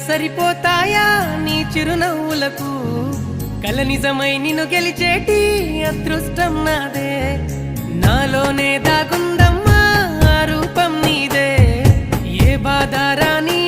సరిపోతాయా నీ చిరునవ్వులకు కల నిజమై నిన్ను గెలిచేటి అదృష్టం నాదే నాలోనే దాగుందమ్మా ఆ రూపం నీదే ఏ బాధ రాని